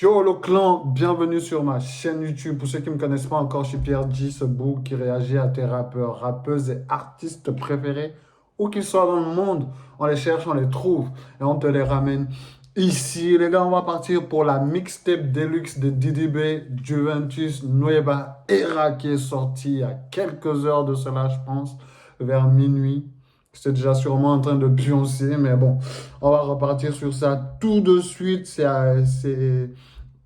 Yo le clan, bienvenue sur ma chaîne YouTube. Pour ceux qui ne me connaissent pas encore, je suis Pierre G, ce bouc qui réagit à tes rappeurs, rappeuses et artistes préférés. Où qu'ils soient dans le monde, on les cherche, on les trouve et on te les ramène ici. Les gars, on va partir pour la mixtape deluxe de Didi B, Juventus Nueva Era qui est sortie il y a quelques heures de cela, je pense, vers minuit. C'est déjà sûrement en train de pioncer, mais bon, on va repartir sur ça tout de suite.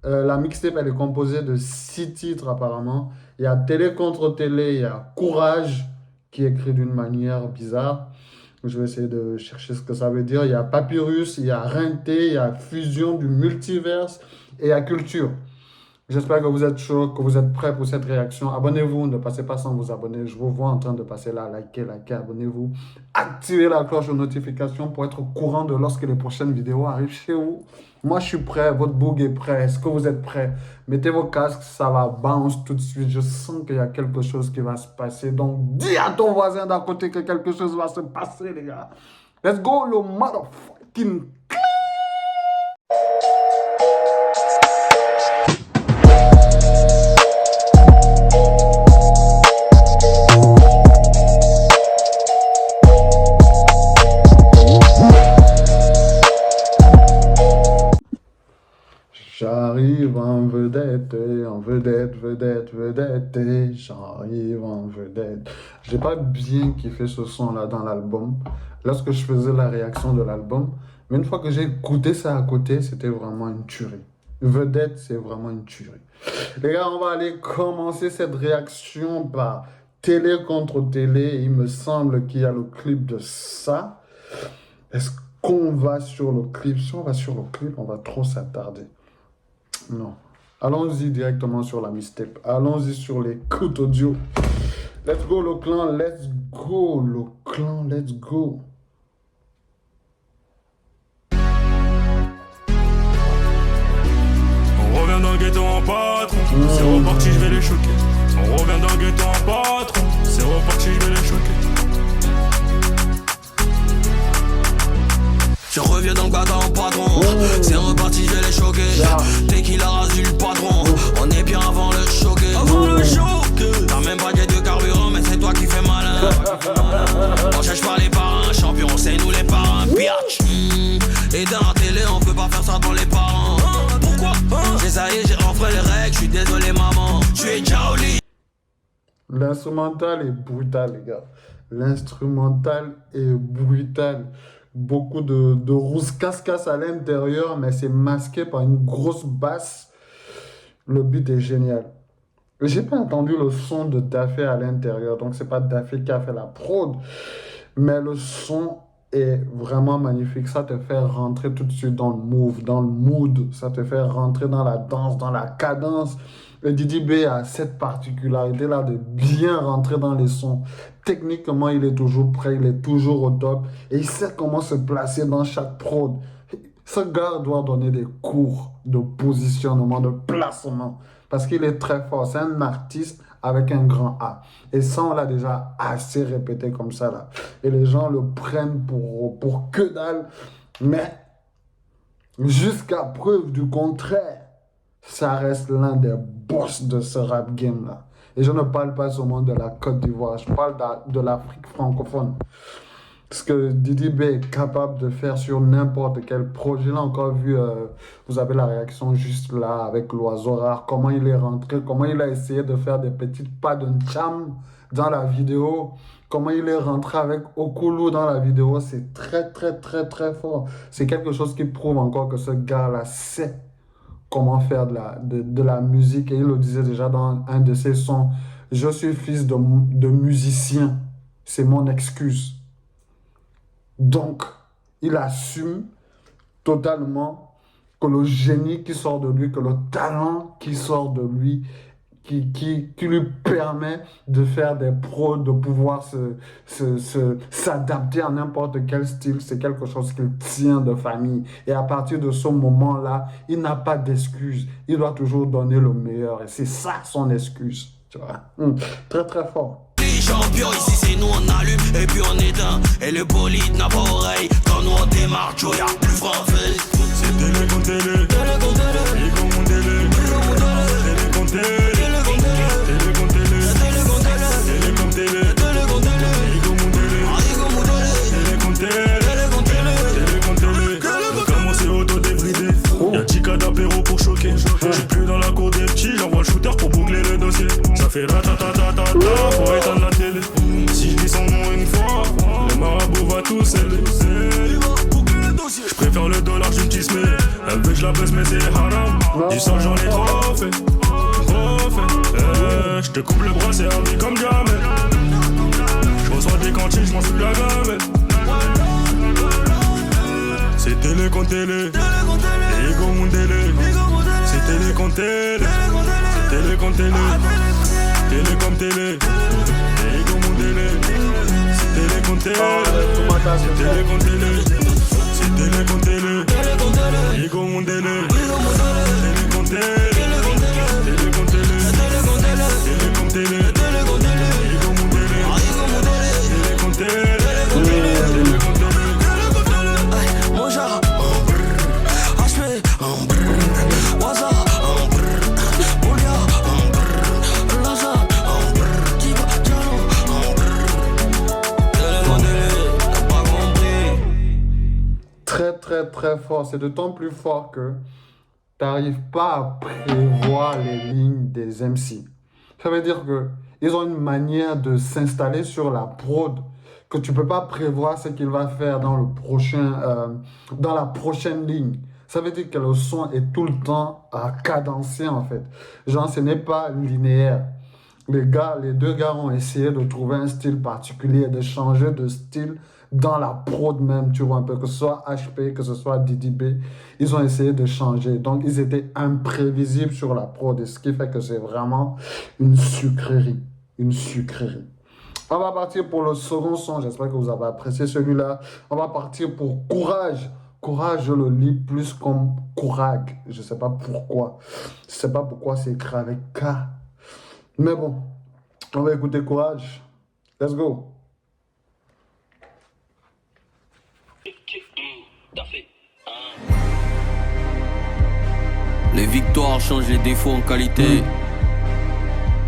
La mixtape, elle est composée de 6 titres apparemment. Il y a Télé contre Télé, il y a Courage, qui est écrit d'une manière bizarre. Je vais essayer de chercher ce que ça veut dire. Il y a Papyrus, il y a Rinté, il y a Fusion du Multiverse et il y a Culture. J'espère que vous êtes chaud, que vous êtes prêts pour cette réaction. Abonnez-vous, ne passez pas sans vous abonner. Je vous vois en train de passer là, likez, abonnez-vous. Activez la cloche de notification pour être au courant de lorsque les prochaines vidéos arrivent chez vous. Moi, je suis prêt, votre boog est prêt. Est-ce que vous êtes prêts? Mettez vos casques, ça va bounce tout de suite. Je sens qu'il y a quelque chose qui va se passer. Donc, dis à ton voisin d'à côté que quelque chose va se passer, les gars. Let's go, le motherfucking... J'arrive en vedette, j'arrive en vedette. J'ai pas bien kiffé ce son-là dans l'album, lorsque je faisais la réaction de l'album, mais une fois que j'ai écouté ça à côté, c'était vraiment une tuerie. Vedette, c'est vraiment une tuerie. Les gars, on va aller commencer cette réaction par Télé contre Télé. Il me semble qu'il y a le clip de ça. Est-ce qu'on va sur le clip? Si on va sur le clip, on va trop s'attarder. Non. Allons-y directement sur la mixtape. Allons-y sur les coups audio. Let's go le clan, let's go le clan, let's go. On revient dans le ghetto en patron. C'est reparti, je vais les choquer. On revient dans le ghetto en patron. C'est reparti, je vais les choquer. Je reviens dans le ghetto en patron. C'est reparti, je vais les choquer. Dès qu'il a rasé le patron, on est bien avant le choquer. Avant le choquer. T'as même pas de carburant, mais c'est toi qui fais malin. On cherche pas les parrains, champion, c'est nous les parrains. Biatch. Et dans la télé, on peut pas faire ça dans les parents. Pourquoi? J'ai essayé, j'ai renfreint les règles. Je suis désolé, maman. Tu es Jaoli. L'instrumental est brutal, les gars. L'instrumental est brutal. Beaucoup de rousse casse-casse à l'intérieur, mais c'est masqué par une grosse basse. Le beat est génial. J'ai pas entendu le son de Daffé à l'intérieur, donc c'est pas Daffé qui a fait la prod, mais le son est vraiment magnifique. Ça te fait rentrer tout de suite dans le move, dans le mood. Ça te fait rentrer dans la danse, dans la cadence. Le Didi B a cette particularité-là de bien rentrer dans les sons. Techniquement, il est toujours prêt, il est toujours au top. Et il sait comment se placer dans chaque prod. Ce gars doit donner des cours de positionnement, de placement. Parce qu'il est très fort. C'est un artiste avec un grand A. Et ça, on l'a déjà assez répété comme ça, là. Et les gens le prennent pour que dalle. Mais jusqu'à preuve du contraire, ça reste l'un des boss de ce rap game-là. Et je ne parle pas seulement de la Côte d'Ivoire, je parle de l'Afrique francophone. Ce que Didi B est capable de faire sur n'importe quel projet. Là encore vu, vous avez la réaction juste là avec l'oiseau rare, comment il est rentré, comment il a essayé de faire des petites pas de Ncham dans la vidéo, comment il est rentré avec Okulu dans la vidéo. C'est très fort. C'est quelque chose qui prouve encore que ce gars-là sait comment faire de la musique. Et il le disait déjà dans un de ses sons, je suis fils de musicien, c'est mon excuse. Donc, il assume totalement que le génie qui sort de lui, que le talent qui sort de lui, qui lui permet de faire des prods, de pouvoir s'adapter à n'importe quel style, c'est quelque chose qu'il tient de famille. Et à partir de ce moment-là, il n'a pas d'excuse. Il doit toujours donner le meilleur. Et c'est ça son excuse. Tu vois? Très fort. Les champions, ici c'est nous on allume et puis on éteint. Et le bolide n'a pas oreille. Quand nous on démarre, y'a plus français. C'est télé contre télé. Et comme on numéro pour choquer. Je suis plus dans la cour des petits, j'envoie le shooter pour boucler le dossier. Ça fait ratatatata, faut éteindre la télé. Si je dis son nom une fois, le marabout va tout sceller. Je préfère le dollar d'une tismée. Elle veut que je la baisse mais c'est haram. Du sang j'en ai trop fait. Je te coupe le bras, c'est un vie comme jamais. Je reçois des cantines, je mange plus la gamelle. C'est télé contre télé, Ego Mundele. C'est télé contre télé, c'est télé contre télé. Télé comme télé, Ego Mundele. C'est télé contre télé, c'est télé contre télé. C'est télé contre télé, Ego Mundele. Télé contre télé, télé contre télé. Télé contre télé, Ego Mundele. Télé contre télé, télé contre télé. Mon genre, HP, Waza, Olia, Laza, Kiba, t'as pas compris. Très fort. C'est d'autant plus fort que tu n'arrives pas à prévoir les lignes des MC. Ça veut dire que ils ont une manière de s'installer sur la prod que tu peux pas prévoir ce qu'il va faire dans le prochain, dans la prochaine ligne. Ça veut dire que le son est tout le temps cadencé en fait. Genre, ce n'est pas linéaire. Les deux gars ont essayé de trouver un style particulier, de changer de style dans la prod même, tu vois un peu, que ce soit HP, que ce soit DDB, ils ont essayé de changer. Donc, ils étaient imprévisibles sur la prod, et ce qui fait que c'est vraiment une sucrerie. Une sucrerie. On va partir pour le second son. J'espère que vous avez apprécié celui-là. On va partir pour Courage. Courage, je le lis plus comme Courage. Je ne sais pas pourquoi. Je ne sais pas pourquoi c'est écrit avec K. Mais bon, on va écouter Courage. Let's go. Les victoires changent les défauts en qualité.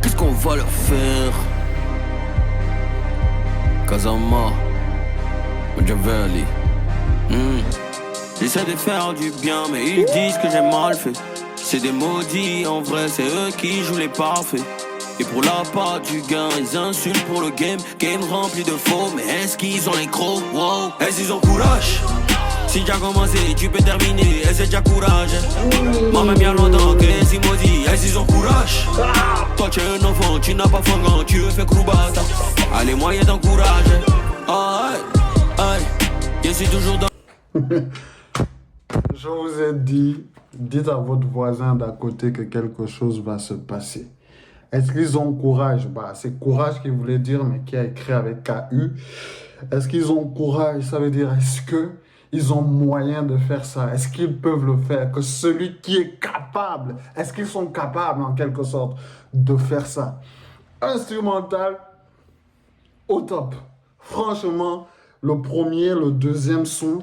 Qu'est-ce qu'on va leur faire? Kazama, Machiavelli. J'essaie de faire du bien, mais ils disent que j'ai mal fait. C'est des maudits, en vrai, c'est eux qui jouent les parfaits. Et pour la part du gain, ils insultent pour le game. Game rempli de faux, mais est-ce qu'ils ont les crocs? Wow. Est-ce qu'ils ont courage? Si tu as commencé, tu peux terminer. Est-ce que tu as courage? Moi même y'a longtemps que les maudits. Est-ce qu'ils ont courage? Toi tu es un enfant, tu n'as pas faim, tu veux faire croubata. Allez, moi y'a ton courage. Aïe, aïe, je suis toujours dans. Je vous ai dit, dites à votre voisin d'à côté que quelque chose va se passer. Est-ce qu'ils ont courage? Bah, c'est courage qui voulait dire, mais qui a écrit avec KU. Est-ce qu'ils ont courage? Ça veut dire, est-ce qu'ils ont moyen de faire ça? Est-ce qu'ils peuvent le faire? Que celui qui est capable, est-ce qu'ils sont capables en quelque sorte de faire ça? Instrumental, au top. Franchement, le premier, le deuxième son,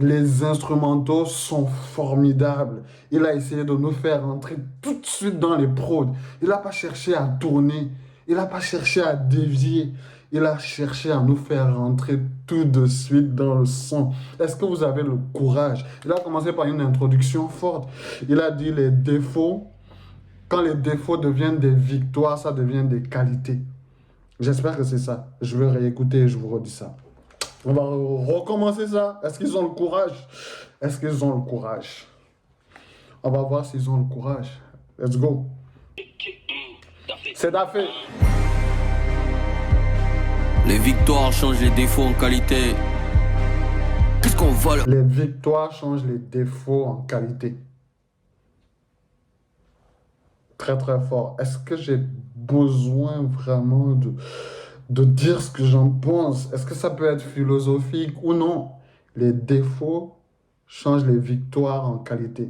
les instrumentaux sont formidables. Il a essayé de nous faire entrer tout de suite dans les prods. Il n'a pas cherché à tourner. Il n'a pas cherché à dévier. Il a cherché à nous faire rentrer tout de suite dans le son. Est-ce que vous avez le courage? Il a commencé par une introduction forte. Il a dit les défauts. Quand les défauts deviennent des victoires, ça devient des qualités. J'espère que c'est ça. Je vais réécouter et je vous redis ça. On va recommencer ça. Est-ce qu'ils ont le courage? Est-ce qu'ils ont le courage? On va voir s'ils ont le courage. Let's go. C'est d'affaire. Les victoires changent les défauts en qualité. Qu'est-ce qu'on va leur... Les victoires changent les défauts en qualité. Très très fort. Est-ce que j'ai besoin vraiment de dire ce que j'en pense? Est-ce que ça peut être philosophique ou non? Les défauts changent les victoires en qualité.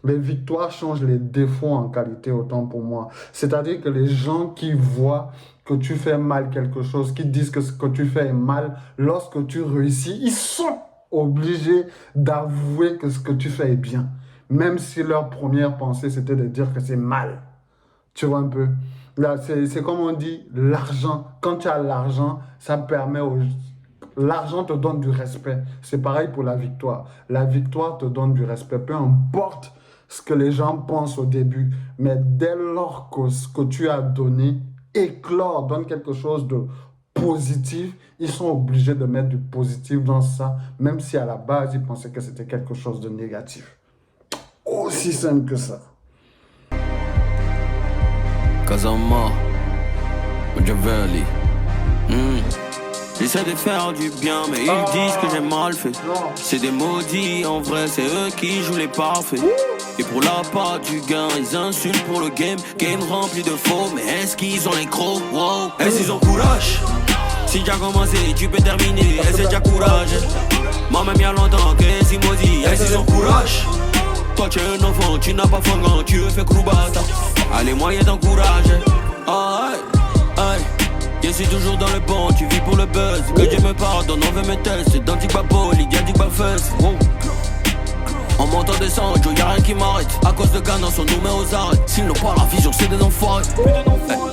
Les victoires changent les défauts en qualité, autant pour moi. C'est-à-dire que les gens qui voient que tu fais mal quelque chose, qui disent que ce que tu fais est mal, lorsque tu réussis, ils sont obligés d'avouer que ce que tu fais est bien. Même si leur première pensée, c'était de dire que c'est mal. Tu vois un peu? Là, c'est comme on dit, l'argent. Quand tu as l'argent, ça permet aux... L'argent te donne du respect. C'est pareil pour la victoire. La victoire te donne du respect. Peu importe ce que les gens pensent au début. Mais dès lors que ce que tu as donné éclore, donne quelque chose de positif, ils sont obligés de mettre du positif dans ça, même si à la base, ils pensaient que c'était quelque chose de négatif. Aussi simple que ça. Kazama, Machiavelli. J'essaie de faire du bien, mais ils disent que j'ai mal fait. C'est des maudits, en vrai, c'est eux qui jouent les parfaits. Et pour la part du gain, ils insultent pour le game. Game rempli de faux, mais est-ce qu'ils ont les crocs? Wow. Est-ce qu'ils ont courage? Si t'as commencé, tu peux terminer. Est-ce que t'as courage? Moi-même, y'a longtemps que c'est maudit. Est-ce qu'ils ont courage? Toi, tu es un enfant, tu n'as pas faim, tu veux faire croubata. Allez, moyen d'encourager. Aïe, aïe. Je suis toujours dans le bon, tu vis pour le buzz. Que Dieu me pardonne, on veut mes tests. Dans tic babo, Lydia dit fesse. En montant descend, Joe, y'a rien qui m'arrête. À cause de Ghana, on nous met aux arrêts. S'ils n'ont pas la vision, c'est des enfoirés.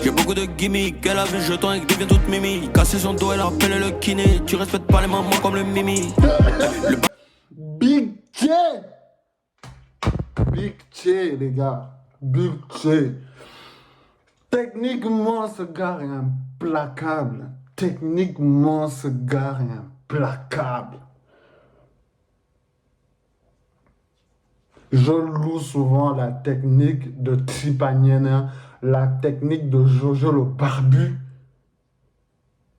J'ai beaucoup de gimmicks, elle a vu le jeton et devient toute mimi. Casser son dos, elle appelle le kiné. Tu respectes pas les mamans comme le mimi. Big J! Big J, les gars. Big J. Techniquement, ce gars est implacable. Techniquement, ce gars est implacable. Je loue souvent la technique de Tripaniena, la technique de Jojo le barbu.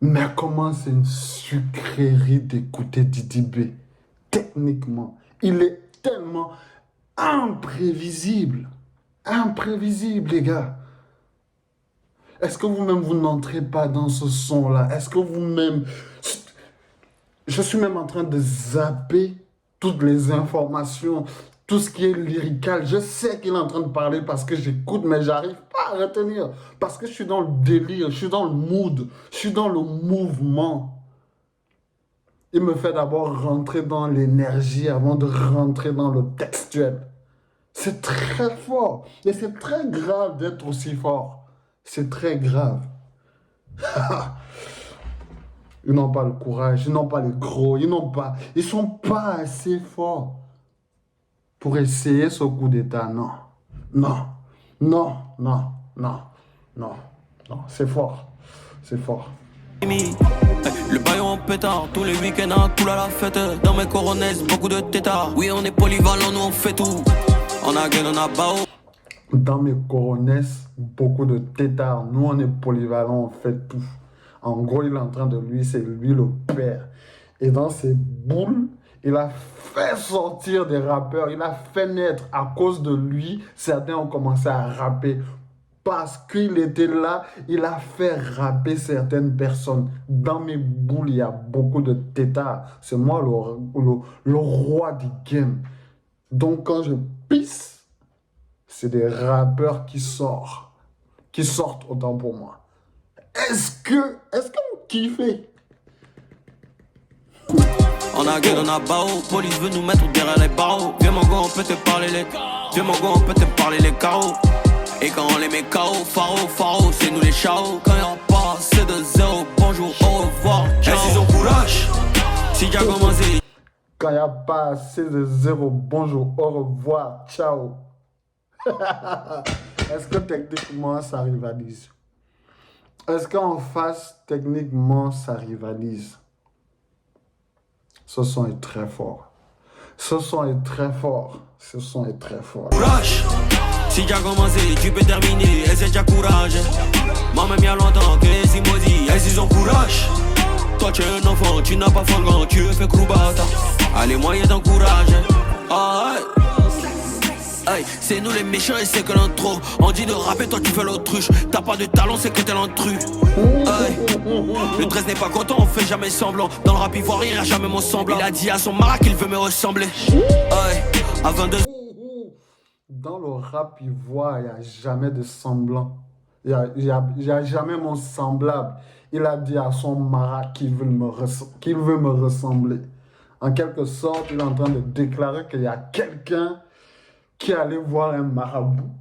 Mais comment c'est une sucrerie d'écouter Didi B. Techniquement, il est tellement imprévisible. Imprévisible, les gars. Est-ce que vous-même, vous n'entrez pas dans ce son-là? Est-ce que vous-même... Je suis même en train de zapper toutes les informations, tout ce qui est lyrical. Je sais qu'il est en train de parler parce que j'écoute, mais j'arrive pas à retenir. Parce que je suis dans le délire, je suis dans le mood, je suis dans le mouvement. Il me fait d'abord rentrer dans l'énergie avant de rentrer dans le textuel. C'est très fort. Et c'est très grave d'être aussi fort. C'est très grave. Ils n'ont pas le courage, ils n'ont pas les gros, ils sont pas assez forts pour essayer ce coup d'état. Non, non, non, non, non, non, non, c'est fort, c'est fort. Le baillon en pétard, tous les week-ends, cool à la fête. Dans mes coronesses, beaucoup de tétards. Oui, on est polyvalent, nous on fait tout. On a gueule, on a bao. Dans mes coronesses, beaucoup de tétards. Nous, on est polyvalent, on fait tout. En gros, il est en train de lui, c'est lui le père. Et dans ses boules, il a fait sortir des rappeurs. Il a fait naître, à cause de lui, certains ont commencé à rapper. Parce qu'il était là, il a fait rapper certaines personnes. Dans mes boules, il y a beaucoup de tétards. C'est moi le roi du game. Donc, quand je pisse, c'est des rappeurs qui sortent autant pour moi. Est-ce que vous kiffez? On a gueule, on a bao. Police veut nous mettre derrière les barreaux. Viens mon gars, on peut te parler les... Viens mon gars, on peut te parler les carreaux. Et quand on les met KO, faro, c'est nous les chao. Quand y'en passe, c'est de zéro. Bonjour, au revoir, ciao. Est-ce qu'ils ont courage? Si t'as commencé. Quand il n'y a pas assez de zéro, bonjour, au revoir, ciao. Est-ce que techniquement ça rivalise? Est-ce qu'en face, techniquement, ça rivalise? Ce son est très fort. Ce son est très fort. Ce son est très fort. Courage! Si t'as commencé, tu peux terminer. Est-ce que t'as courage? Moi-même, y'a longtemps que c'est maudit. Est-ce qu'ils ont courage? Toi, tu es un enfant, tu n'as pas faim, tu veux faire croubata. Allez, moyen d'encourager. Aïe! Aïe, c'est nous les méchants et c'est que l'intro. On dit de rapper, toi tu fais l'autruche. T'as pas de talent, c'est que t'es l'intrus. Aïe, le 13 n'est pas content, on fait jamais semblant. Dans le rap ivoirien, y'a jamais mon semblant. Il a dit à son mara qu'il veut me ressembler. Aïe, à 22. Dans le rap ivoire, il n'y a jamais de semblant. Il n'y a jamais mon semblable. Il a dit à son mara qu'il veut me ressembler. En quelque sorte, il est en train de déclarer qu'il y a quelqu'un qui allait voir un marabout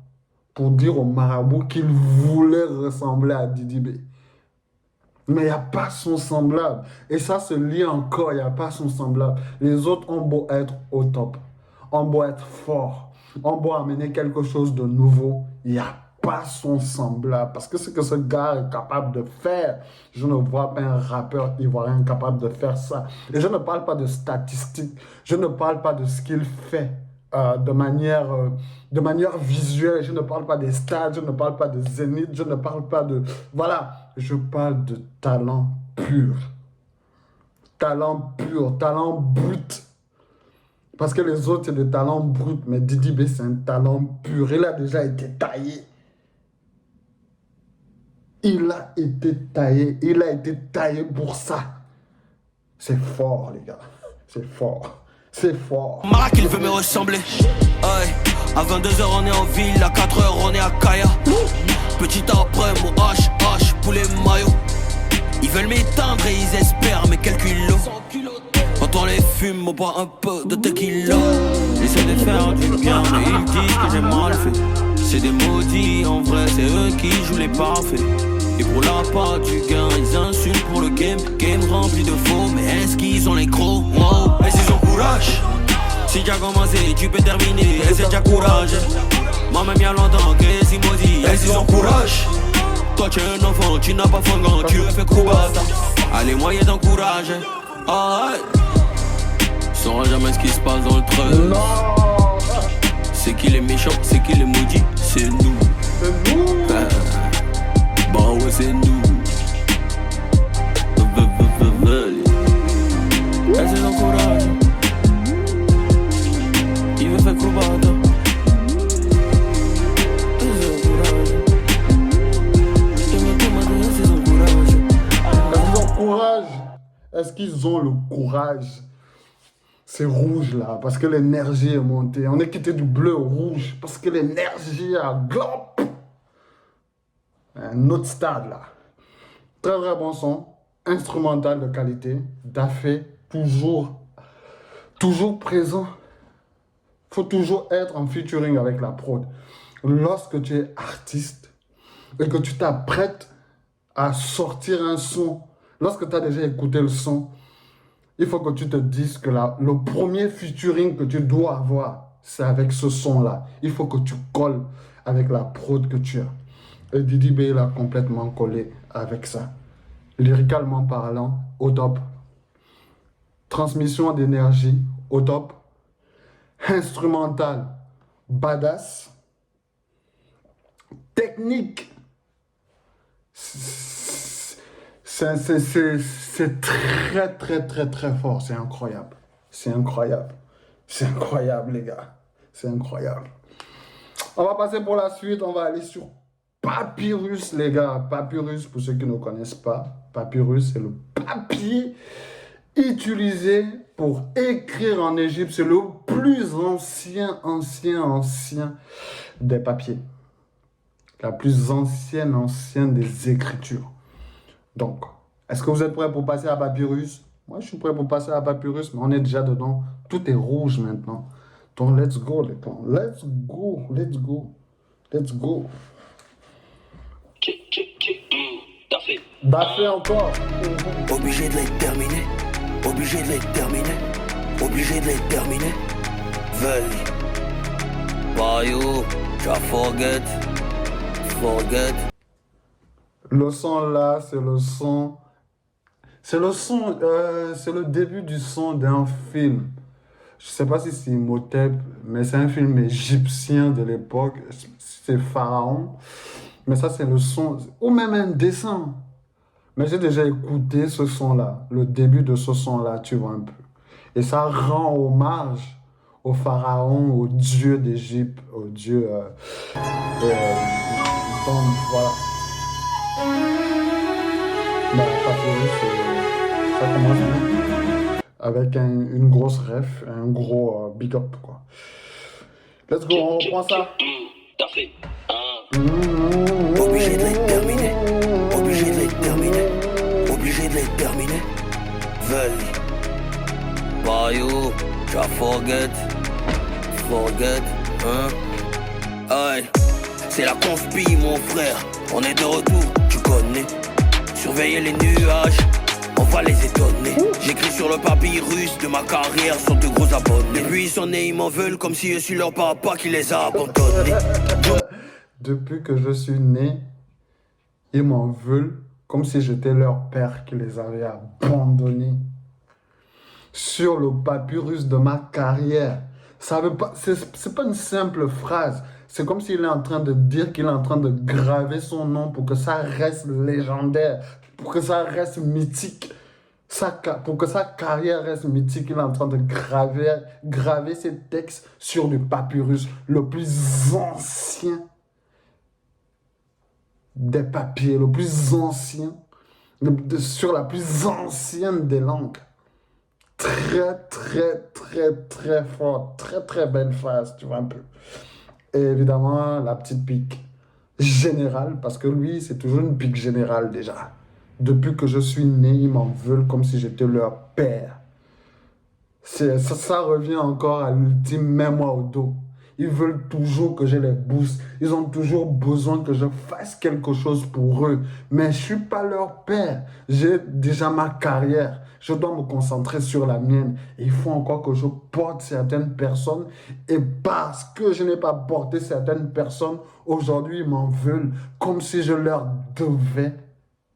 pour dire au marabout qu'il voulait ressembler à Didi B. Mais il n'y a pas son semblable. Et ça se lit encore, il n'y a pas son semblable. Les autres ont beau être au top, ont beau être forts, On doit amener quelque chose de nouveau. Il n'y a pas son semblable. Parce que ce que ce gars est capable de faire, je ne vois pas un rappeur ivoirien capable de faire ça. Et je ne parle pas de statistiques. Je ne parle pas de ce qu'il fait de manière visuelle. Je ne parle pas des stades. Je ne parle pas de Zénith. Je ne parle pas de... Voilà. Je parle de talent pur. Talent pur. Talent brut. Parce que les autres, c'est des talents bruts. Mais Didi B, c'est un talent pur. Il a déjà été taillé. Il a été taillé. Il a été taillé pour ça. C'est fort, les gars. C'est fort. C'est fort. Marac, il veut me ressembler. Aïe. À 22h, on est en ville. À 4h, on est à Kaya. Petit après, mon HH, poulet maillot. Ils veulent m'éteindre et ils espèrent mes calculs. Quand on les fume, on boit un peu de tequila. J'essaie de faire du bien, mais ils disent que j'ai mal fait. C'est des maudits, en vrai, c'est eux qui jouent les parfaits. Et pour la part du gain, ils insultent pour le game. Game rempli de faux, mais est-ce qu'ils ont les crocs? Wow. Est-ce qu'ils ont courage? Si tu as commencé, tu peux terminer. Est-ce que tu as courage? Moi-même, il y a longtemps que c'est maudit. Est-ce qu'ils ont courage? Toi, tu es un enfant, tu n'as pas fangant, tu le fais coubata. Allez, moyen d'encourage. Ah, ils sauront jamais ce qui se passe dans le treu. C'est qui les méchants, c'est qui les maudits, c'est nous. C'est nous. Bah ouais, c'est nous. Est-ce qu'ils ont courage? Il veut faire coubata. Est-ce qu'ils ont le courage? C'est rouge là, parce que l'énergie est montée. On est quitté du bleu au rouge, parce que l'énergie a glop. Un autre stade là. Très très bon son, instrumental de qualité. Dafé, toujours présent. Faut toujours être en featuring avec la prod. Lorsque tu es artiste et que tu t'apprêtes à sortir un son, lorsque tu as déjà écouté le son, il faut que tu te dises que le premier featuring que tu dois avoir, c'est avec ce son-là. Il faut que tu colles avec la prod que tu as. Et Didi B, il a complètement collé avec ça. Lyricalement parlant, au top. Transmission d'énergie, au top. Instrumental, badass. Technique, c'est très, très, très, très fort. C'est incroyable. C'est incroyable. C'est incroyable, les gars. C'est incroyable. On va passer pour la suite. On va aller sur Papyrus, les gars. Papyrus, pour ceux qui ne connaissent pas, Papyrus, c'est le papier utilisé pour écrire en Égypte. C'est le plus ancien des papiers. La plus ancienne des écritures. Donc, est-ce que vous êtes prêts pour passer à Papyrus? Moi, je suis prêt pour passer à Papyrus, mais on est déjà dedans. Tout est rouge maintenant. Donc, let's go, les gars. Let's go, let's go, let's go. Dafé encore. Obligé de les terminer. Obligé de les terminer. Obligé de les terminer. Veuille. Bayo, tu forget. Le son là, c'est le début du son d'un film. Je sais pas si c'est Imhotep, mais c'est un film égyptien de l'époque. C'est Pharaon. Mais ça, c'est le son, ou même un dessin. Mais j'ai déjà écouté ce son-là, le début de ce son-là, tu vois un peu. Et ça rend hommage au pharaon, au dieu d'Égypte, au dieu... donc, voilà. Papyrus, ça commence bien. Avec une grosse ref, un gros big up, quoi. Let's go, on reprend ça. Obligé de les terminer. Obligé de les terminer. Obligé de les terminer. Veuille. Bayo, tu forget. Aïe. C'est la conspi, mon frère. On est de retour, tu connais. Surveiller les nuages. on va les étonner. J'écris sur le papyrus de ma carrière, sont de gros abonnés. Depuis ils sont nés, ils m'en veulent comme si je suis leur papa qui les a abandonnés. Depuis que je suis né, ils m'en veulent comme si j'étais leur père qui les avait abandonnés. Sur le papyrus de ma carrière. Ça veut pas, c'est pas une simple phrase. C'est comme s'il est en train de dire qu'il est en train de graver son nom pour que ça reste légendaire, pour que ça reste mythique. Pour que sa carrière reste mythique, il est en train de graver ses textes sur du papyrus, le plus ancien des papiers, le plus ancien, sur la plus ancienne des langues. Très, très, très, très fort. Très, très belle phrase, tu vois un peu. Et évidemment, la petite pique générale, parce que lui, c'est toujours une pique générale déjà. Depuis que je suis né, ils m'en veulent comme si j'étais leur père. Ça revient encore à l'ultime mets-moi au dos. Ils veulent toujours que je les booste. Ils ont toujours besoin que je fasse quelque chose pour eux. Mais je ne suis pas leur père. J'ai déjà ma carrière. Je dois me concentrer sur la mienne. Et il faut encore que je porte certaines personnes. Et parce que je n'ai pas porté certaines personnes, aujourd'hui, ils m'en veulent comme si je leur devais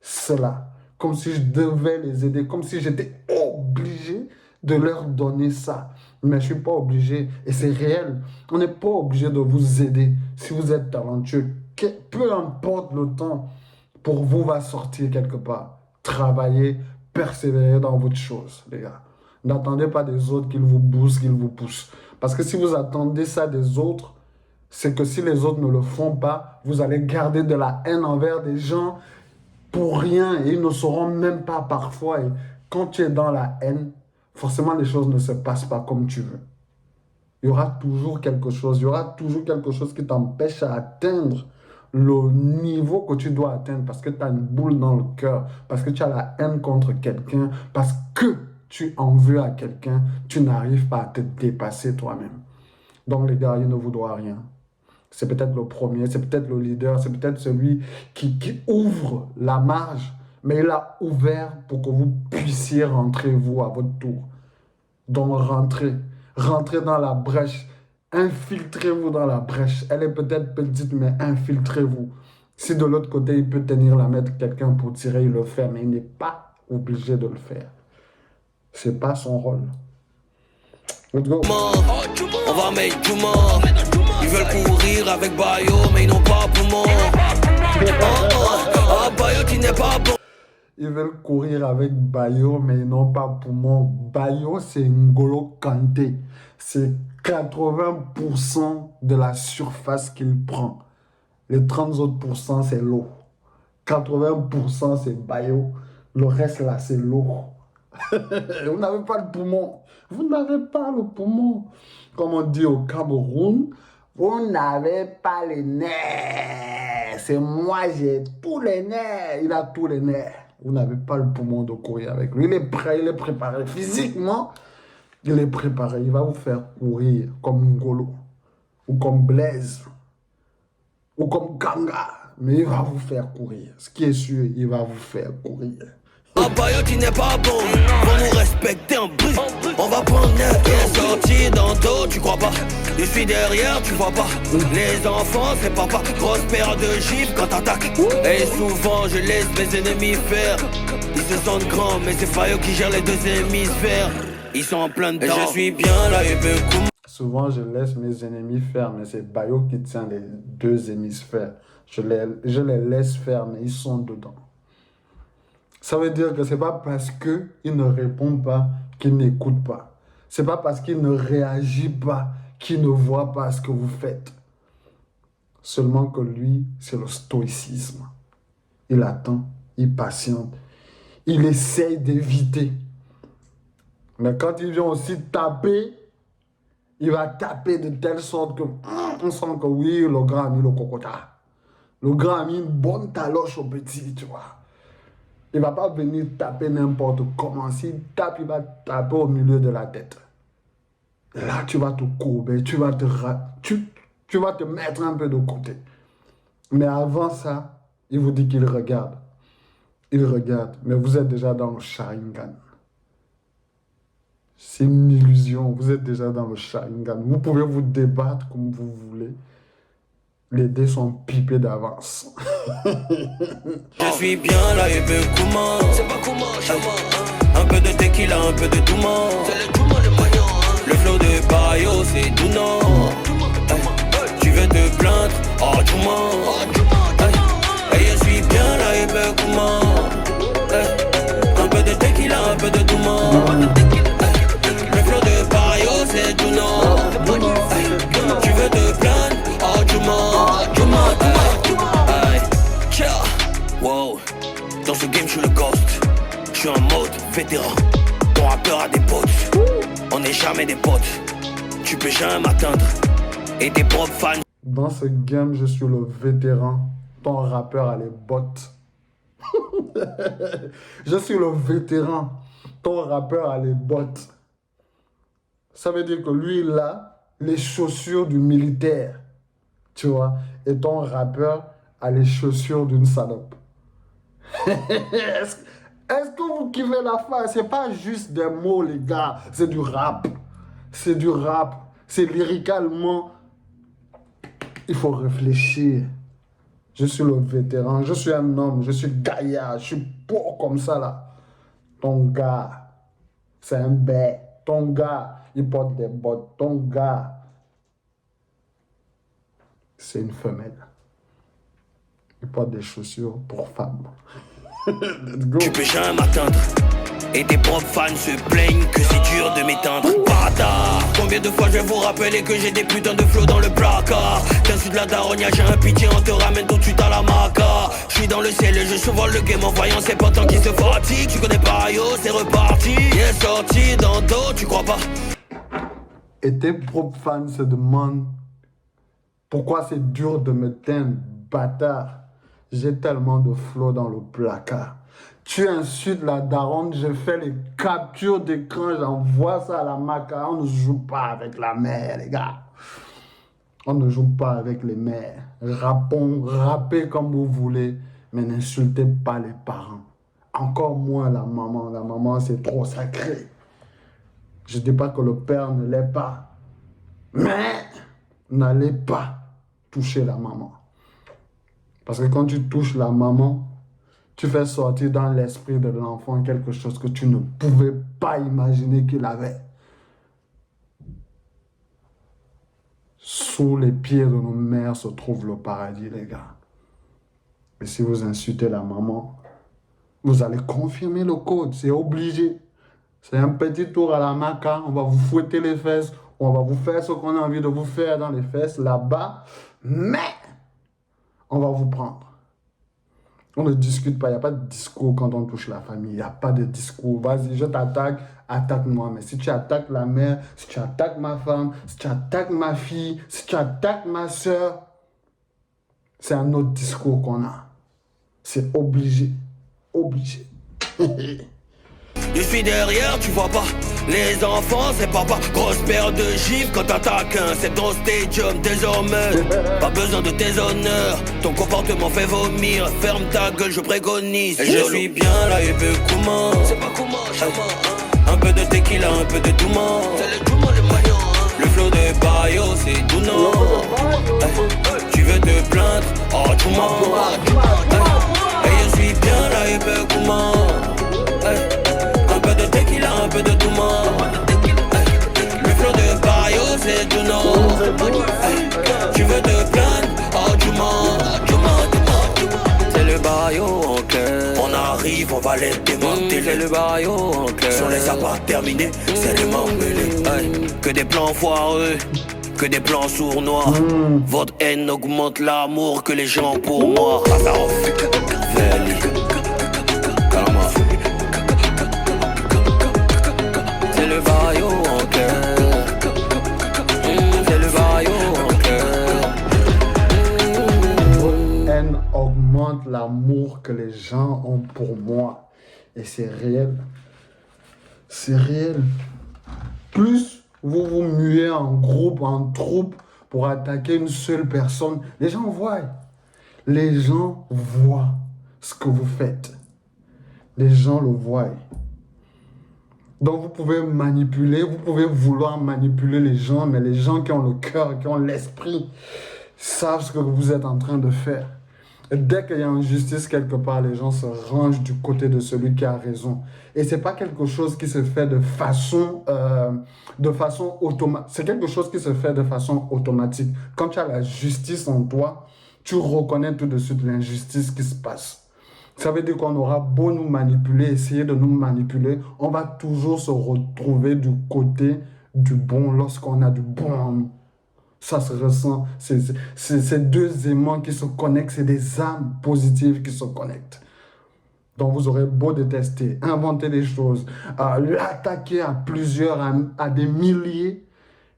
cela. Comme si je devais les aider. Comme si j'étais obligé de leur donner ça. Mais je ne suis pas obligé. Et c'est réel. On n'est pas obligé de vous aider si vous êtes talentueux. Peu importe le temps, pour vous va sortir quelque part. Travaillez, persévérez dans votre chose, les gars. N'attendez pas des autres qu'ils vous boostent, qu'ils vous poussent. Parce que si vous attendez ça des autres, c'est que si les autres ne le font pas, vous allez garder de la haine envers des gens pour rien. Et ils ne sauront même pas parfois. Et quand tu es dans la haine, forcément, les choses ne se passent pas comme tu veux. Il y aura toujours quelque chose. Il y aura toujours quelque chose qui t'empêche à atteindre le niveau que tu dois atteindre parce que tu as une boule dans le cœur, parce que tu as la haine contre quelqu'un, parce que tu en veux à quelqu'un, tu n'arrives pas à te dépasser toi-même. Donc, les gars, il ne vous doit rien. C'est peut-être le premier, c'est peut-être le leader, c'est peut-être celui qui ouvre la marge. Mais il a ouvert pour que vous puissiez rentrer, vous, à votre tour. Donc, rentrez dans la brèche. Infiltrez-vous dans la brèche. Elle est peut-être petite, mais infiltrez-vous. Si de l'autre côté, il peut tenir la main de quelqu'un pour tirer, il le fait, mais il n'est pas obligé de le faire. Ce n'est pas son rôle. Let's go. On va make du mort. Ils veulent courir avec Bayo, mais ils n'ont pas poumon. Bayo qui n'est pas bon. Ils veulent courir avec Bayo, mais ils n'ont pas poumon. Bayo, c'est N'Golo Kanté. C'est 80% de la surface qu'il prend. Les 30 autres pourcents, c'est l'eau. 80%, c'est Bayo. Le reste, là, c'est l'eau. Vous n'avez pas le poumon. Vous n'avez pas le poumon. Comme on dit au Cameroun, vous n'avez pas les nerfs. C'est moi, j'ai tous les nerfs. Il a tous les nerfs. Vous n'avez pas le poumon de courir avec lui. Il est prêt, il est préparé. Physiquement, il est préparé. Il va vous faire courir comme N'Golo, ou comme Blaise, ou comme Ganga. Mais il va vous faire courir. Ce qui est sûr, il va vous faire courir. Bayo qui n'est pas bon, pour nous respecter en brise. On va prendre un qui est sorti dans le dos, tu crois pas. Je suis derrière, tu vois pas. Les enfants, c'est papa. Grosse paire de gifles quand t'attaques. Et souvent, je laisse mes ennemis faire. Ils se sentent grands, mais c'est Bayo qui gère les deux hémisphères. Ils sont en plein dedans. Et je suis bien là, et ben coup. Souvent, je laisse mes ennemis faire, mais c'est Bayo qui tient les deux hémisphères. Je les laisse faire, mais ils sont dedans. Ça veut dire que ce n'est pas parce qu'il ne répond pas qu'il n'écoute pas. Ce n'est pas parce qu'il ne réagit pas qu'il ne voit pas ce que vous faites. Seulement que lui, c'est le stoïcisme. Il attend, il patiente, il essaye d'éviter. Mais quand il vient aussi taper, il va taper de telle sorte que on sent que oui, le grand a mis le cocota. Le grand a mis une bonne taloche au petit, tu vois. Il ne va pas venir taper n'importe comment. S'il tape, il va taper au milieu de la tête. Et là, tu vas te courber, tu vas te mettre un peu de côté. Mais avant ça, il vous dit qu'il regarde. Il regarde, mais vous êtes déjà dans le Sharingan. C'est une illusion, vous êtes déjà dans le Sharingan. Vous pouvez vous débattre comme vous voulez. Les dés sont pipés d'avance. Je suis bien là et peu comment. C'est pas comment, chaman. Un peu de tequila, un peu de Douma. C'est le Douma le maillon. Le flow de Bayo, c'est Douna. Tu veux te plaindre? Oh Douma. Et je suis bien là et peu comment. Un peu de tequila, un peu de Douma. Le flow de Bayo, c'est Douna. Tu veux te plaindre? Oh Douma. Wow, dans ce game je suis le ghost. Je suis en mode vétéran. Ton rappeur a des potes. On n'est jamais des potes. Tu peux jamais m'atteindre. Et tes propres fans. Dans ce game, je suis le vétéran. Ton rappeur a les bottes. Je suis le vétéran. Ton rappeur a les bottes. Ça veut dire que lui, il a les chaussures du militaire. Tu vois? Et ton rappeur a les chaussures d'une salope. Est-ce que vous kiffez la fin? C'est pas juste des mots, les gars. C'est du rap. C'est du rap. C'est lyricalement. Il faut réfléchir. Je suis le vétéran. Je suis un homme. Je suis gaillard. Je suis beau comme ça, là. Ton gars, c'est un bête. Ton gars, il porte des bottes. Ton gars, c'est une femelle. Il porte des chaussures pour femmes. Let's go. Tu peux jamais m'atteindre. Et tes propres fans se plaignent que c'est dur de m'éteindre. Bâtard. Combien de fois je vais vous rappeler que j'ai des putains de flots dans le placard. T'insultes la darogne, j'ai un pitié, on te ramène tout de suite à la maca. Je suis dans le ciel et je survole le game en voyant ces potents qui se fatiguent. Tu connais pas yo, c'est reparti. Il est sorti dans le dos, tu crois pas? Et tes propres fans se demandent pourquoi c'est dur de me teindre, bâtard. J'ai tellement de flots dans le placard. Tu insultes la daronne, je fais les captures d'écran, j'envoie ça à la maca. On ne joue pas avec la mère, les gars. On ne joue pas avec les mères. Rappez comme vous voulez, mais n'insultez pas les parents. Encore moins la maman. La maman, c'est trop sacré. Je ne dis pas que le père ne l'est pas. Mais n'allez pas toucher la maman. Parce que quand tu touches la maman, tu fais sortir dans l'esprit de l'enfant quelque chose que tu ne pouvais pas imaginer qu'il avait. Sous les pieds de nos mères se trouve le paradis, les gars. Et si vous insultez la maman, vous allez confirmer le code, c'est obligé. C'est un petit tour à la maca, on va vous fouetter les fesses, on va vous faire ce qu'on a envie de vous faire dans les fesses là-bas, mais on va vous prendre. On ne discute pas, il n'y a pas de discours quand on touche la famille, il n'y a pas de discours. Vas-y, je t'attaque, attaque-moi. Mais si tu attaques la mère, si tu attaques ma femme, si tu attaques ma fille, si tu attaques ma soeur, c'est un autre discours qu'on a. C'est obligé. Obligé. Je suis derrière, tu vois pas. Les enfants, c'est papa. Grosse paire de gifs quand t'attaques un. C'est ton stadium désormais. Pas besoin de tes honneurs. Ton comportement fait vomir. Ferme ta gueule, je préconise. Et je suis bien là et peu comment. C'est pas comment, chaman. Un peu de tequila, un peu de Douma. C'est le Douma le maillon. Le flow de Bayo, c'est Douna. Tu veux te plaindre? Oh Douma. Et je suis bien là et peu comment. Un peu de tequila, un peu de Douma. Le flow de Bayo, c'est Douna. Tu veux te plaindre? Oh Douma. C'est le Bayo en clair. On arrive, on va les démonter. C'est le Bayo en clair. Sur les appâts terminés, c'est le mêlé. Que des plans foireux, que des plans sournois. Votre haine augmente l'amour que les gens ont pour moi. Veli. C'est le Bayo en cœur. C'est le Bayo en cœur. Haine augmente l'amour que les gens ont pour moi. Et c'est réel. C'est réel. Plus vous vous muez en groupe, en troupe, pour attaquer une seule personne, les gens voient. Les gens voient ce que vous faites. Les gens le voient. Donc vous pouvez manipuler, vous pouvez vouloir manipuler les gens, mais les gens qui ont le cœur, qui ont l'esprit, savent ce que vous êtes en train de faire. Et dès qu'il y a injustice quelque part, les gens se rangent du côté de celui qui a raison. Et ce n'est pas quelque chose qui se fait de façon automatique. C'est quelque chose qui se fait de façon automatique. Quand tu as la justice en toi, tu reconnais tout de suite l'injustice qui se passe. Ça veut dire qu'on aura beau nous manipuler, essayer de nous manipuler, on va toujours se retrouver du côté du bon lorsqu'on a du bon en nous. Ça se ressent, c'est deux aimants qui se connectent, c'est des âmes positives qui se connectent. Donc vous aurez beau détester, inventer des choses, l'attaquer à plusieurs, à des milliers,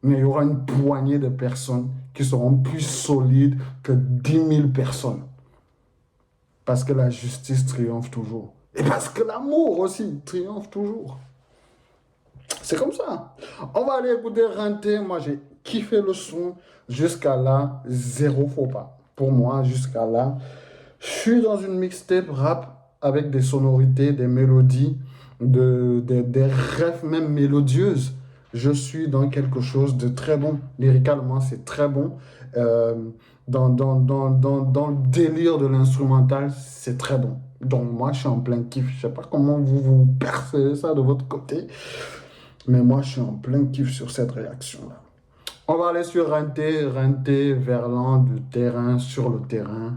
mais il y aura une poignée de personnes qui seront plus solides que 10 000 personnes. Parce que la justice triomphe toujours. Et parce que l'amour aussi triomphe toujours. C'est comme ça. On va aller écouter Rinté. Moi, j'ai kiffé le son. Jusqu'à là, zéro faux pas. Pour moi, jusqu'à là, je suis dans une mixtape rap avec des sonorités, des mélodies, des refs même mélodieuses. Je suis dans quelque chose de très bon. Lyricalement, c'est très bon. Dans le délire de l'instrumental, c'est très bon. Donc moi, je suis en plein kiff. Je sais pas comment vous percevez ça de votre côté, mais moi, je suis en plein kiff sur cette réaction-là. On va aller sur Rinté, Verlan, du terrain, sur le terrain.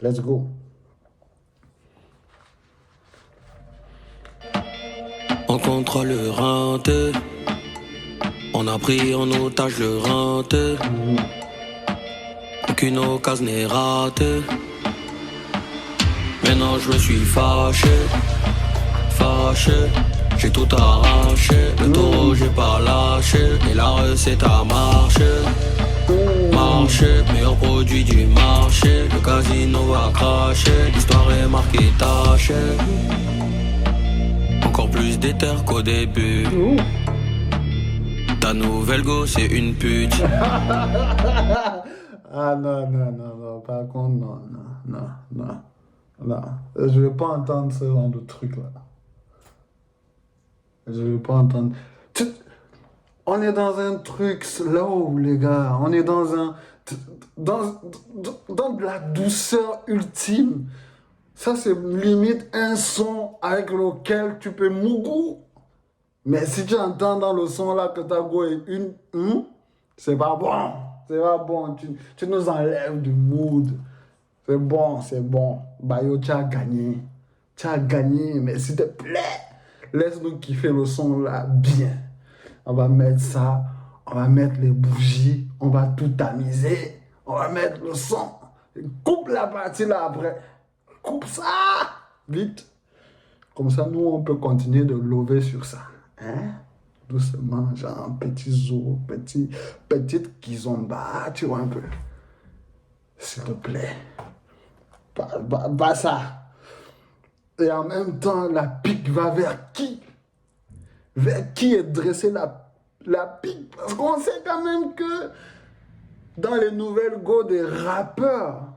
Let's go. On contrôle le Rinté. On a pris en otage le Rinté. Aucune occasion n'est ratée. Maintenant je me suis fâché. J'ai tout arraché. Le taureau j'ai pas lâché. Et la recette a marché. Meilleur produit du marché. Le casino va cracher. L'histoire est marquée tachée. Encore plus d'éther qu'au début. Ta nouvelle go c'est une pute. Ah non, par contre, non. Je vais pas entendre ce genre de truc là. Je vais pas entendre. On est dans un truc slow, les gars. On est dans de la douceur ultime. Ça, c'est limite un son avec lequel tu peux mougou. Mais si tu entends dans le son là que ta go est une, c'est pas bon. C'est pas bon. Tu nous enlèves du mood. C'est bon. Bayo, tu as gagné. Mais s'il te plaît, laisse-nous kiffer le son là bien. On va mettre ça. On va mettre les bougies. On va tout tamiser. On va mettre le son. Coupe la partie là après. Coupe ça. Vite. Comme ça, nous, on peut continuer de lover sur ça. Hein? Doucement, genre petit zoo, petite kizomba, tu vois un peu. S'il te plaît. Pas ça. Et en même temps, la pique va vers qui? Vers qui est dressée la pique? Parce qu'on sait quand même que dans les nouvelles go des rappeurs,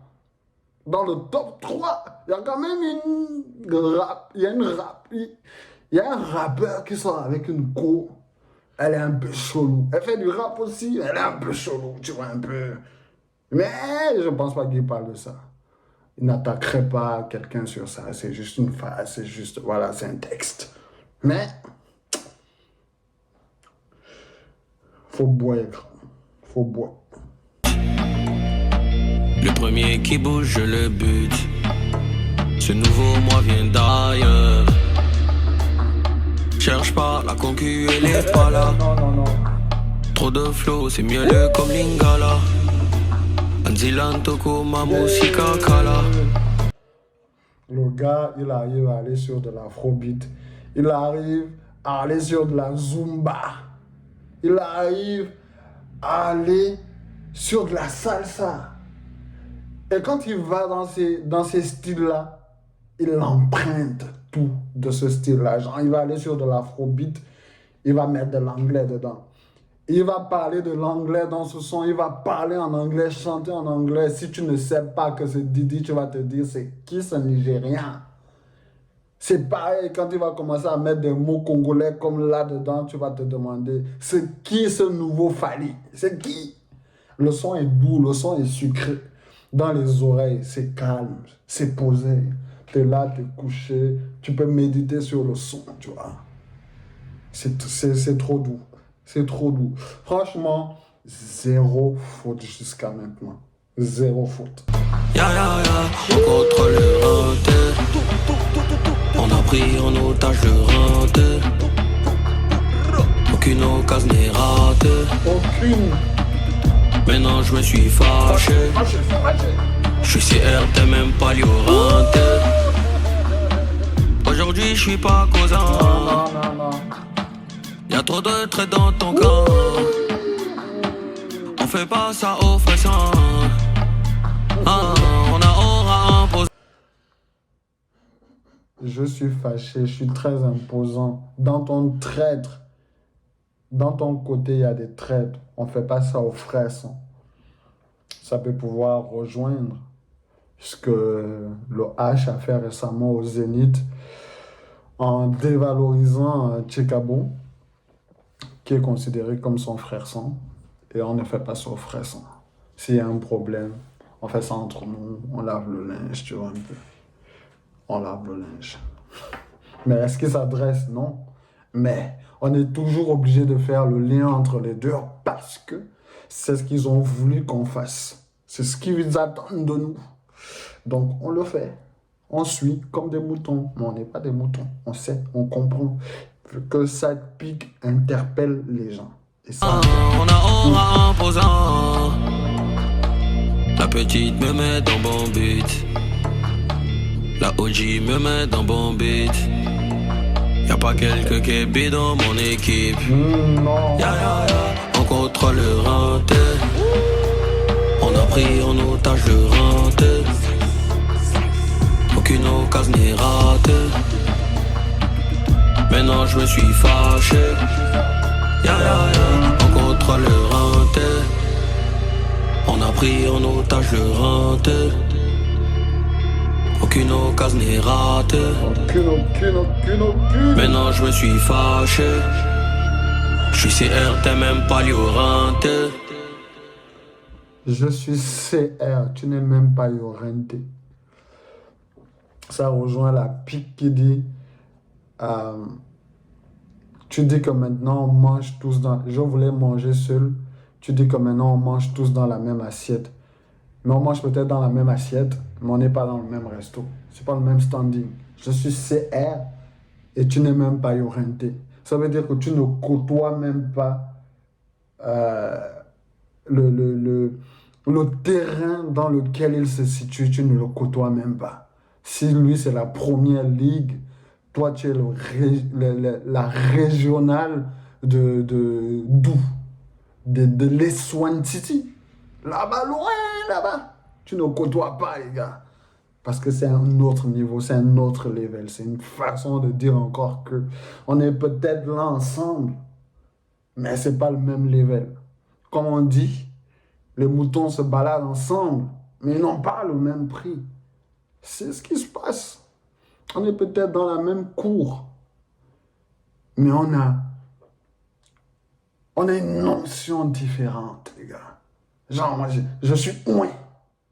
dans le top 3, il y a quand même il y a un rappeur qui sort avec une go. Elle est un peu chelou. Elle fait du rap aussi, elle est un peu chelou, tu vois, un peu. Mais je pense pas qu'il parle de ça. Il n'attaquerait pas quelqu'un sur ça. C'est juste une phase, c'est juste, voilà, c'est un texte. Mais, faut boire, faut boire. Le premier qui bouge, je le bute. Ce nouveau moi vient d'ailleurs. Cherche pas, la concu elle est pas là. Non. Trop de flow, c'est mieux le comme Lingala. Anzilan Toko Mamusika Kala. Le gars, il arrive à aller sur de l'afrobeat. Il arrive à aller sur de la zumba. Il arrive à aller sur de la salsa. Et quand il va dans ces styles-là, il emprunte tout de ce style-là. Genre, il va aller sur de l'afrobeat, il va mettre de l'anglais dedans. Il va parler de l'anglais dans ce son, il va parler en anglais, chanter en anglais. Si tu ne sais pas que c'est Didi, tu vas te dire, c'est qui ce Nigérien? C'est pareil, quand tu vas commencer à mettre des mots congolais comme là-dedans, tu vas te demander, c'est qui ce nouveau Fally? C'est qui? Le son est doux, le son est sucré. Dans les oreilles, c'est calme, c'est posé. Tu es là, tu es couché, tu peux méditer sur le son, tu vois. C'est trop doux. C'est trop doux. Franchement, zéro faute jusqu'à maintenant. Zéro faute. Ya ya ya, on contrôle le renté. On a pris en otage le renté. Aucune occasion n'est ratée. Aucune. Maintenant je me suis fâché. Je suis CR, t'es même pas liorante. Aujourd'hui je suis pas causant. Non. Y'a trop de traits dans ton camp. On fait pas ça au frisson. On a aura imposé. Je suis fâché, je suis très imposant. Dans ton traître, dans ton côté, il y a des traîtres. On ne fait pas ça aux frères. Ça peut pouvoir rejoindre ce que le H a fait récemment au Zénith en dévalorisant Tchekabo, qui est considéré comme son frère sang. Et on ne fait pas ça aux frères sang. S'il y a un problème, on fait ça entre nous, on lave le linge, tu vois un peu. On lave le linge. Mais est-ce qu'il s'adresse? Non. Mais on est toujours obligé de faire le lien entre les deux parce que c'est ce qu'ils ont voulu qu'on fasse. C'est ce qu'ils attendent de nous. Donc on le fait. On suit comme des moutons. Mais on n'est pas des moutons. On sait, on comprend que ça pique, interpelle les gens. Et ça, On a aura imposant. La petite me met dans bon but. La OG me met dans bon beat. Y'a pas quelqu'un qui est bidon dans mon équipe. non. Ya ya ya, on contrôle le renté. On a pris en otage le renté. Aucune occasion n'est ratée. Maintenant je me suis fâché. Ya ya ya, on contrôle le renté. On a pris en otage le renté. Aucune occasion n'est ratée. Aucune. Maintenant je me suis fâché. Je suis CR, t'es même pas liorante. Je suis CR, tu n'es même pas Yorenté. Ça rejoint la pique qui dit tu dis que maintenant on mange tous dans... Je voulais manger seul. Tu dis que maintenant on mange tous dans la même assiette. Mais on mange peut-être dans la même assiette, mais on n'est pas dans le même resto. C'est pas le même standing. Je suis CR et tu n'es même pas Yorenté. Ça veut dire que tu ne côtoies même pas le terrain dans lequel il se situe. Tu ne le côtoies même pas. Si lui, c'est la première ligue, toi, tu es la régionale d'où? De l'Eswantiti. Là-bas, loin, là-bas. Tu ne côtoies pas, les gars. Parce que c'est un autre niveau, c'est un autre level. C'est une façon de dire encore que on est peut-être là ensemble, mais c'est pas le même level. Comme on dit, les moutons se baladent ensemble, mais ils n'ont pas le même prix. C'est ce qui se passe. On est peut-être dans la même cour, mais on a une notion différente, les gars. Genre, moi, je suis ouin.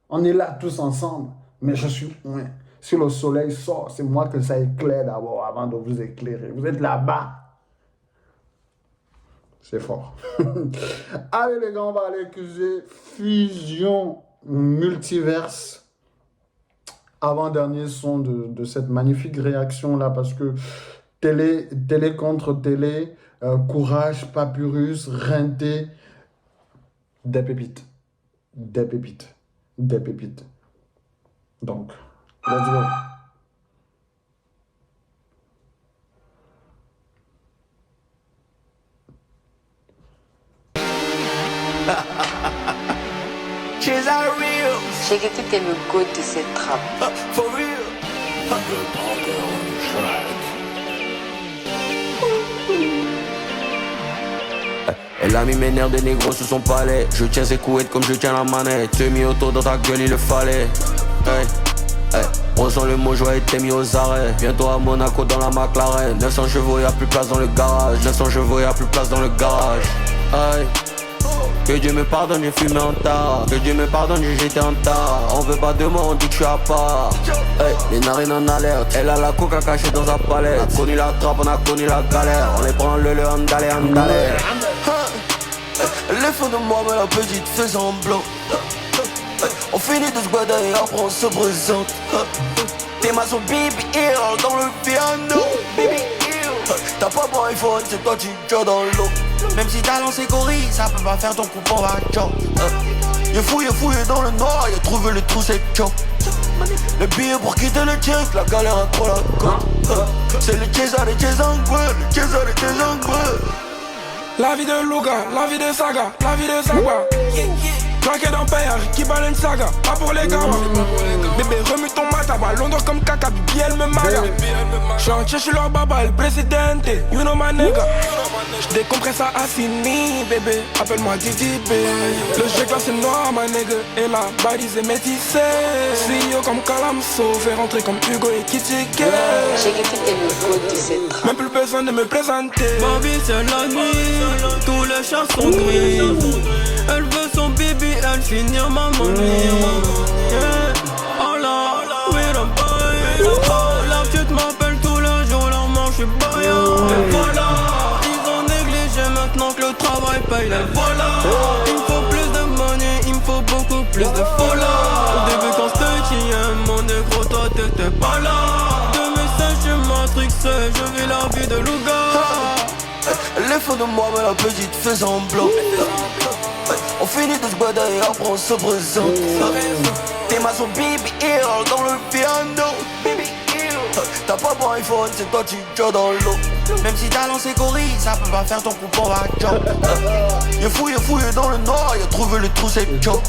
On est là tous ensemble, mais je suis ouin. Si le soleil sort, c'est moi que ça éclaire d'abord avant de vous éclairer. Vous êtes là-bas. C'est fort. Allez, les gars, on va aller accuser Fusion Multiverse. Avant-dernier son de cette magnifique réaction-là, parce que télé contre télé, Courage, Papyrus, Rinté, des pépites. Des pépites. Des pépites. Donc, let's go. J'ai que t'es le goût de cette trappe. For real. Elle a mis mes nerfs de négro sur son palais. Je tiens ses couettes comme je tiens la manette. Te mis auto dans ta gueule, il le fallait. Hey, hey. Ressens le mot joie et t'es mis aux arrêts. Bientôt à Monaco dans la McLaren. 900 chevaux, y'a plus place dans le garage. 900 chevaux, y'a plus place dans le garage. Aïe. Que Dieu me pardonne, j'ai fumé en tas. Que Dieu me pardonne, j'ai jeté en tas. On veut pas de moi, on dit que je suis à part. Hey, les narines en alerte. Elle a la coca cachée dans sa palette. On a connu la trappe, on a connu la galère. On les prend le andale. Les fonds de moi, mais la petite fait semblant. On finit de se badailler et après on se présente. Tes mains sont BBL dans le piano. T'as pas bon iPhone, c'est toi tu joues dans l'eau. Même si t'as lancé gorille, ça peut pas faire ton coupon va job. Y'a fouillé dans le noir, y'a trouvé le trou c'est job. Le billet pour quitter le check, la galère a trop la cote. C'est le César et Césangoué, le César et Césangoué. La vie de Luga, la vie de Saga, la vie de Saga. Traqué dans Payage, qui balle une saga, pas pour les gamins. Bébé remue ton mataba, Londres comme caca, bibi elle me maga. J'suis chez leur baba, el presidente, you know my nigga. J'décompresse à Assini, bébé, appelle-moi Didi B. Le jet classé noir, ma nigga, et la balise est métissée. CEO comme Calamso, fait rentrer comme Hugo et Kitty K. J'ai kiffé tes logos de cette trappe. Même plus besoin de me présenter. Ma vie c'est la nuit, tous les chats sont gris. Elle veut son bibi, elle finit ma money. Oh là, oui la boy. Oh là, tu m'appelles tous les jours, leur manche je suis baillant. Et voilà, ils ont négligé maintenant que le travail paye. Et voilà, il me faut plus de money, il me faut beaucoup plus de fola. Au début quand j'étais mon négro, toi t'étais pas là. De messages je m'intrixé, je vis la vie de Luga. Les fonds de moi, mais la petite fait semblant. On finit de se badailler et après on se présente. Tes mains sont BBL dans le piano. T'as pas bon iPhone, c'est toi tu joues dans l'eau. Même si t'as lancé gorille, ça peut pas faire ton coupon va job. Y'a fouillé dans le noir, y'a trouvé le trou c'est job.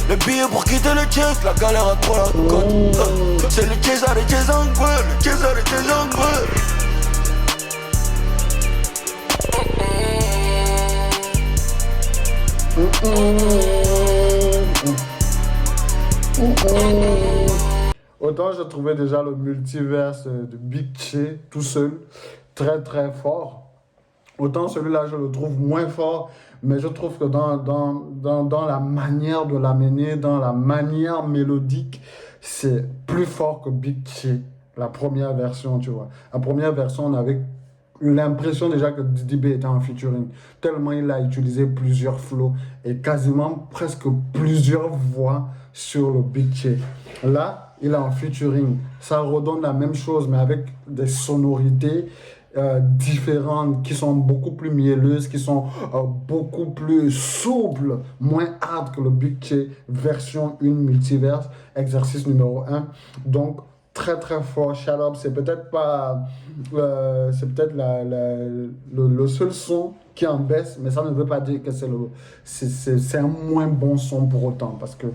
Le billet pour quitter le check, la galère a trop la cote. C'est le César et Césangoué, le César et Césangoué. Autant je trouvais déjà le multiverse de Big Che tout seul très très fort, autant celui-là je le trouve moins fort, mais je trouve que dans la manière de l'amener, dans la manière mélodique, c'est plus fort que Big Che, la première version, tu vois. La première version, on avait l'impression déjà que Didi B était en featuring, tellement il a utilisé plusieurs flows et quasiment presque plusieurs voix sur le Big Che. Là, il est en featuring, ça redonne la même chose mais avec des sonorités différentes qui sont beaucoup plus mielleuses, qui sont beaucoup plus souples, moins hard que le Big Che version 1 multiverse, exercice numéro 1. Donc très très fort, shout out. C'est peut-être pas c'est peut-être le seul son qui en baisse, mais ça ne veut pas dire que c'est un moins bon son pour autant, parce que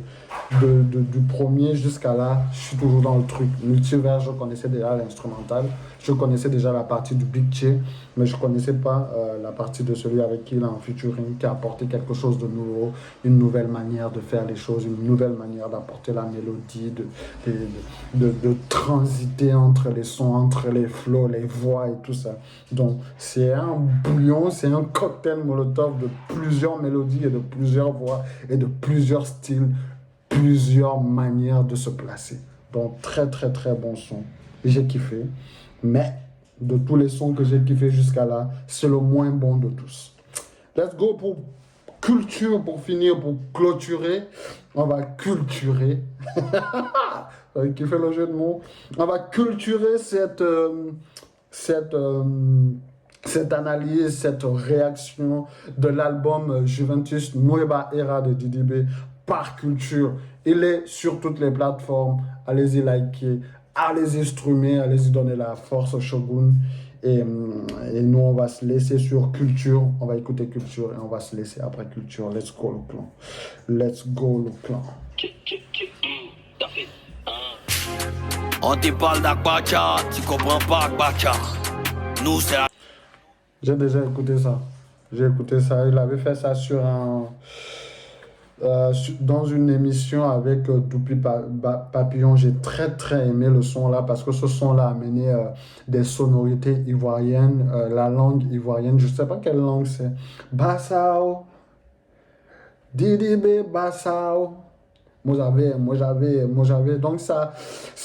du premier jusqu'à là, je suis toujours dans le truc. Multivers, je connaissais déjà l'instrumental, je connaissais déjà la partie du Big Che, mais je connaissais pas la partie de celui avec qui il est en featuring, qui a apporté quelque chose de nouveau, une nouvelle manière de faire les choses, une nouvelle manière d'apporter la mélodie, de transiter entre les sons, entre les flows, les voix et tout ça. Donc c'est un bouillon, c'est un cocktail molotov de plusieurs mélodies et de plusieurs voix et de plusieurs styles, plusieurs manières de se placer. Donc très très très bon son. J'ai kiffé, mais de tous les sons que j'ai kiffé jusqu'à là, c'est le moins bon de tous. Let's go pour culture, pour finir, pour clôturer. On va culturer. Vous avez kiffé le jeu de mots. On va culturer cette analyse, cette réaction de l'album Juventus Nueva Era de Didi B par Culture. Il est sur toutes les plateformes. Allez-y liker, allez-y streamer, allez-y donner la force au Shogun. Et nous, on va se laisser sur Culture. On va écouter Culture et on va se laisser après Culture. Let's go le clan. Let's go le clan. On te parle d'Akbacha, tu comprends pas Akbacha. Nous c'est la... J'ai déjà écouté ça. J'ai écouté ça. Il avait fait ça sur un dans une émission avec Doupi Papillon. J'ai très aimé le son là parce que ce son là a amené des sonorités ivoiriennes, la langue ivoirienne, je sais pas quelle langue c'est. Bassao, Didibé Bassao. Moi j'avais. Donc ça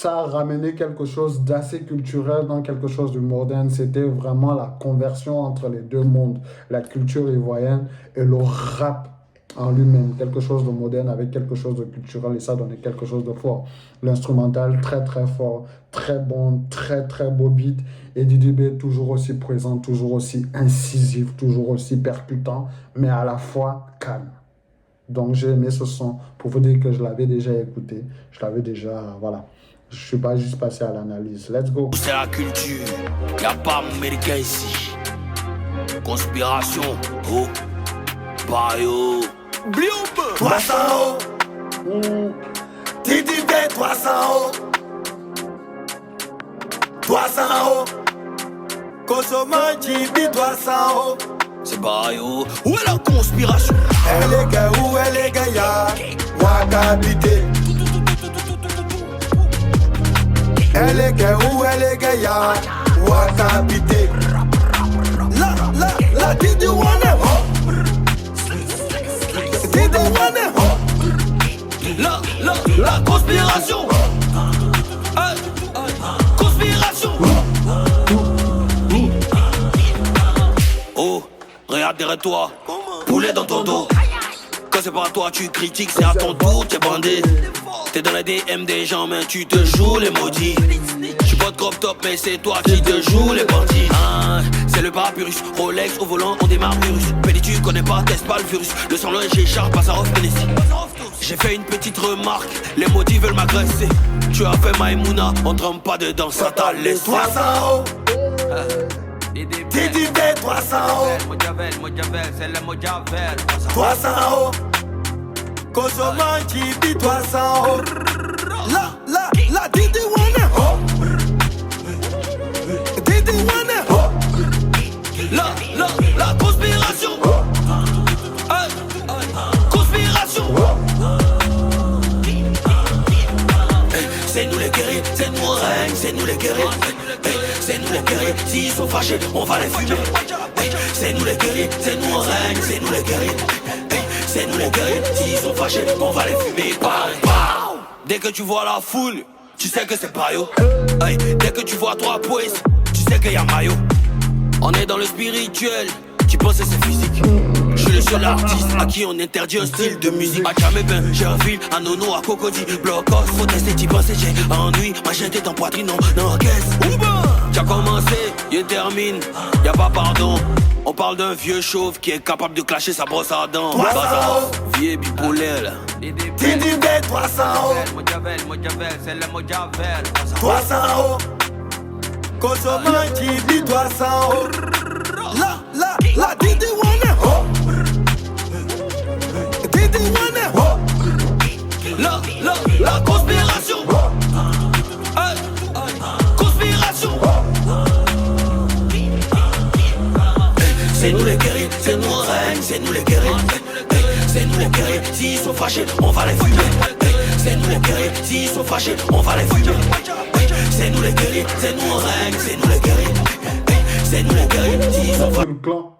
a ramené quelque chose d'assez culturel dans quelque chose de moderne. C'était vraiment la conversion entre les deux mondes, la culture ivoirienne et le rap en lui-même, quelque chose de moderne avec quelque chose de culturel, et ça donnait quelque chose de fort. L'instrumental très fort, très bon, très beau beat, et DDB toujours aussi présent, toujours aussi incisif, toujours aussi percutant, mais à la fois calme. Donc j'ai aimé ce son pour vous dire que je l'avais déjà écouté, je l'avais déjà, voilà. Je suis pas juste passé à l'analyse. Let's go. C'est la culture, y'a pas américain ici. Conspiration, oh, Bayo. Blioube 300 euros. TDB 300 euros. 300 euros. Consommant Jibi 300 euros. C'est Bayo. Où est la conspiration? Elle est gay, où elle est gaïa? Wakabité. Elle est gay, où elle est gaïa? Wakabité. La Didi Wane ho. Didi Wane ho. La conspiration. Conspiration. Oh, regarde derrière toi, poulet dans ton dos. Quand c'est pas à toi, tu critiques, c'est à ton tour, t'es bandé. T'es dans les DM des gens, mais tu te joues les maudits. J'suis pas de crop top, mais c'est toi qui te joues les bandits. Ah, c'est le parapurus, Rolex au volant, on démarre virus. Pédé, tu connais pas, teste pas le virus. Le sang loin, j'écharpe, passe à off, j'ai fait une petite remarque, les maudits veulent m'agresser. Tu as fait Maïmouna, on trempe pas dedans, ça t'a laissé. 300 euros. TDB 300 euros. 300 euros. Consommant Jibi 300 euros. La Didi Wane ho. Didi Wane ho. La conspiration. Conspiration. C'est nous les guerriers, c'est nous on règne, c'est nous les guerriers. C'est nous les guerriers, s'ils sont fâchés, on va les fumer. C'est nous les guerriers, c'est nous on règne, c'est nous les guerriers. C'est nous les guerriers, s'ils sont fâchés, on va les fumer. Dès que tu vois la foule, tu sais que c'est Bayo. Dès que tu vois trois poètes, tu sais qu'il y a Mayo. On est dans le spirituel, tu penses que c'est physique. Je suis le seul artiste à qui on interdit un style de musique. À Jamaican, j'ai un fil, à Nono, à Cocody. Blocos, faut tester, t'y penses, j'ai ennui. Ma chaîne t'es en poitrine, non, qu'est-ce? T'as commencé, il termine, y'a pas pardon. On parle d'un vieux chauve qui est capable de clasher sa brosse à dents. Vieux bipolaire là. TDB 300 euros. 300 euros. Consommant Jibi 300 euros. La Didi Wane ho. Didi Wane ho. La conspiration. Conspiration. C'est nous les guerriers, c'est nous on règne, c'est nous les guerriers. C'est nous les guerriers, s'ils sont fâchés, on va les fumer. C'est nous les guerriers, s'ils sont fâchés, on va les fumer. C'est nous les guerriers, c'est nous on règne, c'est nous les guerriers. C'est nous les guerriers, s'ils sont fâchés.